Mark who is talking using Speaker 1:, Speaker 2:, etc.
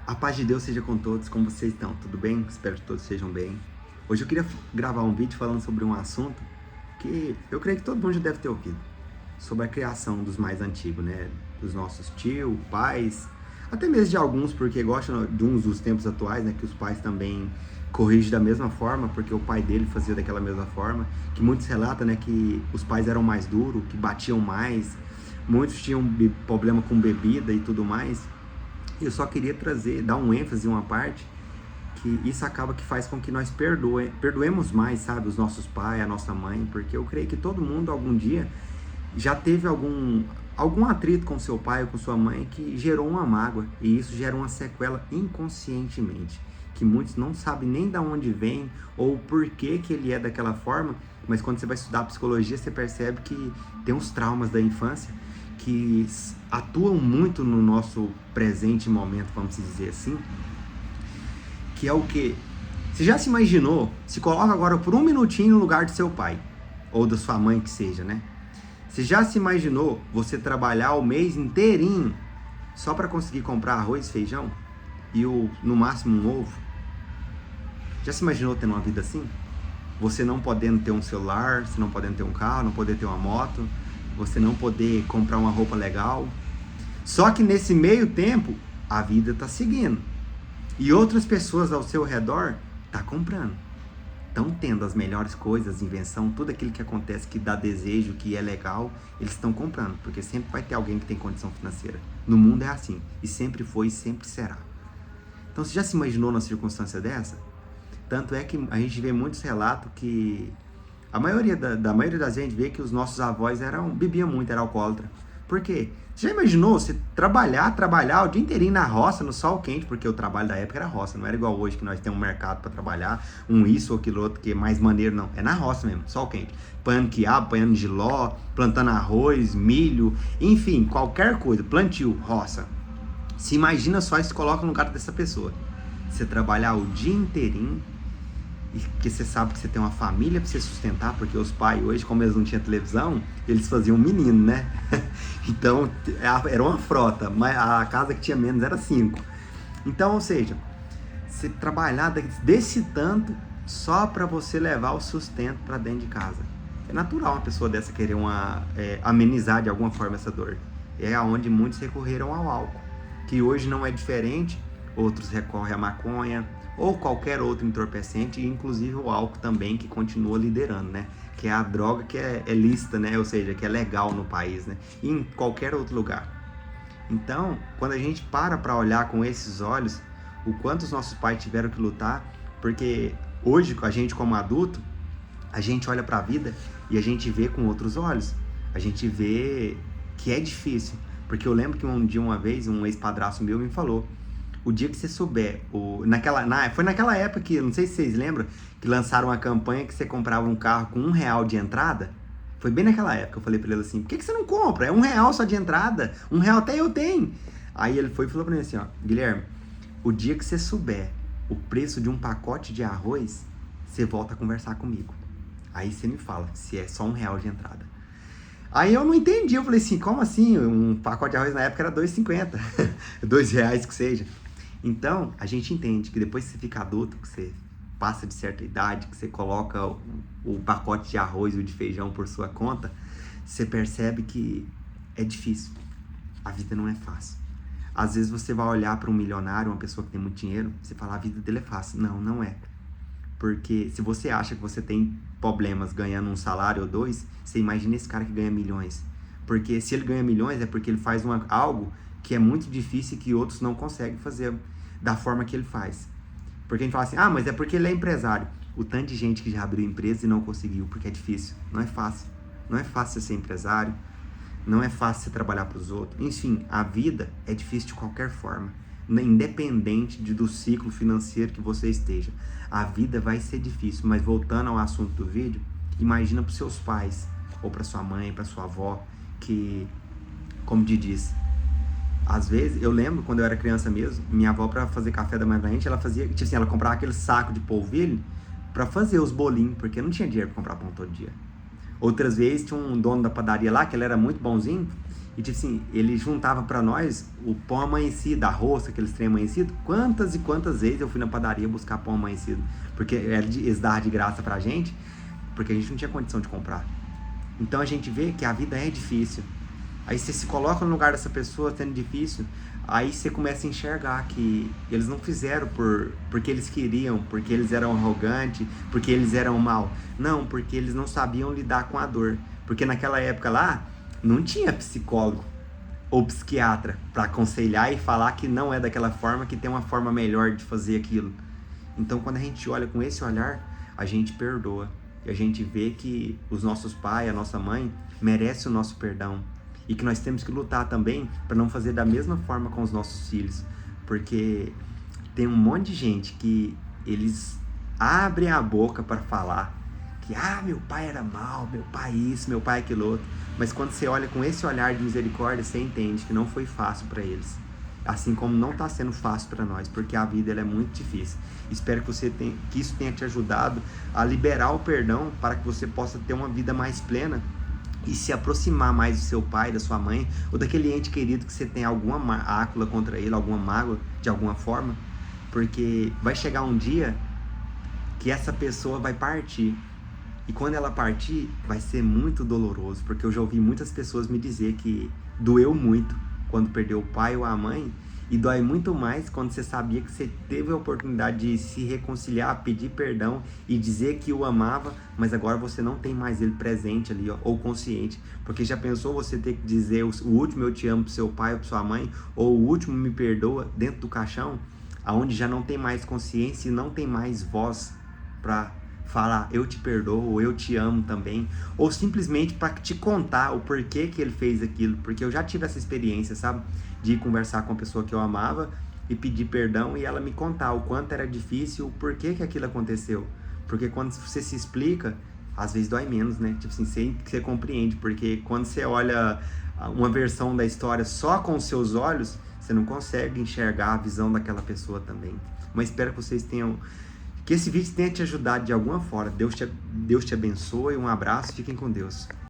Speaker 1: A paz de Deus seja com todos, como vocês estão? Tudo bem? Espero que todos estejam bem. Hoje eu queria gravar um vídeo falando sobre um assunto que eu creio que todo mundo já deve ter ouvido. Sobre a criação dos mais antigos, né? Dos nossos tios, pais, até mesmo de alguns, porque gostam de uns dos tempos atuais, né? Que os pais também corrigem da mesma forma, porque o pai dele fazia daquela mesma forma. Que muitos relatam, né? Que os pais eram mais duros, que batiam mais. Muitos tinham problema com bebida e tudo mais. Eu só queria dar um ênfase em uma parte, que isso acaba que faz com que nós perdoemos mais, sabe, os nossos pais, a nossa mãe, porque eu creio que todo mundo algum dia já teve algum atrito com seu pai ou com sua mãe que gerou uma mágoa, e isso gera uma sequela inconscientemente, que muitos não sabem nem de onde vem ou por que ele é daquela forma, mas quando você vai estudar psicologia, você percebe que tem uns traumas da infância que atuam muito no nosso presente momento, vamos dizer assim, que é o que? Você já se imaginou, se coloca agora por um minutinho no lugar do seu pai, ou da sua mãe que seja, né? Você já se imaginou você trabalhar o mês inteirinho só para conseguir comprar arroz, feijão e no máximo um ovo? Já se imaginou tendo uma vida assim? Você não podendo ter um celular, você não podendo ter um carro, não poder ter uma moto, você não poder comprar uma roupa legal. Só que nesse meio tempo, a vida está seguindo. E outras pessoas ao seu redor estão comprando. Estão tendo as melhores coisas, invenção, tudo aquilo que acontece, que dá desejo, que é legal, eles estão comprando. Porque sempre vai ter alguém que tem condição financeira. No mundo é assim. E sempre foi e sempre será. Então você já se imaginou numa circunstância dessa? Tanto é que a gente vê muitos relatos que a maioria das vezes vê que os nossos avós bebiam muito, eram alcoólatras. Por quê? Você já imaginou você trabalhar o dia inteirinho na roça, no sol quente, porque o trabalho da época era roça, não era igual hoje que nós temos um mercado para trabalhar, isso ou aquilo outro que é mais maneiro, não. É na roça mesmo, sol quente. Panhando quiabo, panhando giló, plantando arroz, milho, enfim, qualquer coisa, plantio, roça. Se imagina só e se coloca no lugar dessa pessoa. Você trabalhar o dia inteirinho, que você sabe que você tem uma família para você sustentar, porque os pais hoje, como eles não tinham televisão, eles faziam um menino, né? Então, era uma frota, mas a casa que tinha menos era 5. Então, ou seja, você trabalhar desse tanto só para você levar o sustento para dentro de casa. É natural uma pessoa dessa querer amenizar de alguma forma essa dor. É onde muitos recorreram ao álcool, que hoje não é diferente. Outros recorrem à maconha ou qualquer outro entorpecente, inclusive o álcool também, que continua liderando, né? Que é a droga que é lícita, né? Ou seja, que é legal no país, né? E em qualquer outro lugar. Então, quando a gente para olhar com esses olhos, o quanto os nossos pais tiveram que lutar, porque hoje, a gente como adulto, a gente olha para a vida e a gente vê com outros olhos. A gente vê que é difícil. Porque eu lembro que uma vez, um ex-padrasto meu me falou: o dia que você souber, foi naquela época que, não sei se vocês lembram, que lançaram uma campanha que você comprava um carro com R$1 de entrada. Foi bem naquela época, eu falei pra ele assim: por que você não compra? É R$1 só de entrada, R$1 até eu tenho. Aí ele foi e falou pra mim assim: ó, Guilherme, o dia que você souber o preço de um pacote de arroz, você volta a conversar comigo. Aí você me fala se é só R$1 de entrada. Aí eu não entendi, eu falei assim: como assim? Um pacote de arroz na época era R$2,50, R$2 que seja. Então, a gente entende que depois que você fica adulto, que você passa de certa idade, que você coloca o pacote de arroz e o de feijão por sua conta, você percebe que é difícil. A vida não é fácil. Às vezes você vai olhar para um milionário, uma pessoa que tem muito dinheiro, você fala: a vida dele é fácil. Não, não é. Porque se você acha que você tem problemas ganhando um salário ou dois, você imagina esse cara que ganha milhões. Porque se ele ganha milhões é porque ele faz algo que é muito difícil e que outros não conseguem fazer da forma que ele faz. Porque a gente fala assim: ah, mas é porque ele é empresário. O tanto de gente que já abriu empresa e não conseguiu, porque é difícil. Não é fácil. Não é fácil você ser empresário. Não é fácil você trabalhar para os outros. Enfim, a vida é difícil de qualquer forma. Independente do ciclo financeiro que você esteja. A vida vai ser difícil. Mas voltando ao assunto do vídeo, imagina para os seus pais, ou para sua mãe, para sua avó, que, como te disse, às vezes, eu lembro quando eu era criança mesmo, minha avó, para fazer café da manhã pra gente, ela fazia, tipo assim, ela comprava aquele saco de polvilho para fazer os bolinhos, porque não tinha dinheiro para comprar pão todo dia. Outras vezes tinha um dono da padaria lá, que ele era muito bonzinho, e tipo assim, ele juntava pra nós o pão amanhecido, a roça, aqueles trem amanhecido. Quantas e quantas vezes eu fui na padaria buscar pão amanhecido, porque eles davam de graça pra gente, porque a gente não tinha condição de comprar. Então a gente vê que a vida é difícil. Aí você se coloca no lugar dessa pessoa sendo difícil, aí você começa a enxergar que eles não fizeram porque eles queriam, porque eles eram arrogantes, porque eles eram mal. Não, porque eles não sabiam lidar com a dor. Porque naquela época lá, não tinha psicólogo ou psiquiatra para aconselhar e falar que não é daquela forma, que tem uma forma melhor de fazer aquilo. Então quando a gente olha com esse olhar, a gente perdoa. E a gente vê que os nossos pais, a nossa mãe, merecem o nosso perdão. E que nós temos que lutar também para não fazer da mesma forma com os nossos filhos. Porque tem um monte de gente que eles abrem a boca para falar que meu pai era mal, meu pai isso, meu pai aquilo outro. Mas quando você olha com esse olhar de misericórdia, você entende que não foi fácil para eles. Assim como não está sendo fácil para nós, porque a vida ela é muito difícil. Espero que isso tenha te ajudado a liberar o perdão para que você possa ter uma vida mais plena e se aproximar mais do seu pai, da sua mãe, ou daquele ente querido que você tem alguma mácula contra ele, alguma mágoa de alguma forma, porque vai chegar um dia que essa pessoa vai partir. E quando ela partir, vai ser muito doloroso, porque eu já ouvi muitas pessoas me dizer que doeu muito quando perdeu o pai ou a mãe, e dói muito mais quando você sabia que você teve a oportunidade de se reconciliar, pedir perdão e dizer que o amava, mas agora você não tem mais ele presente ali, ó, ou consciente. Porque já pensou você ter que dizer o último eu te amo pro seu pai ou pra sua mãe, ou o último me perdoa dentro do caixão, aonde já não tem mais consciência e não tem mais voz para falar eu te perdoo, ou eu te amo também, ou simplesmente para te contar o porquê que ele fez aquilo, porque eu já tive essa experiência, sabe, de ir conversar com a pessoa que eu amava e pedir perdão e ela me contar o quanto era difícil, o porquê que aquilo aconteceu, porque quando você se explica, às vezes dói menos, né, tipo assim, você compreende, porque quando você olha uma versão da história só com os seus olhos, você não consegue enxergar a visão daquela pessoa também. Mas espero que vocês tenham que esse vídeo tenha te ajudado de alguma forma. Deus te abençoe, um abraço, fiquem com Deus.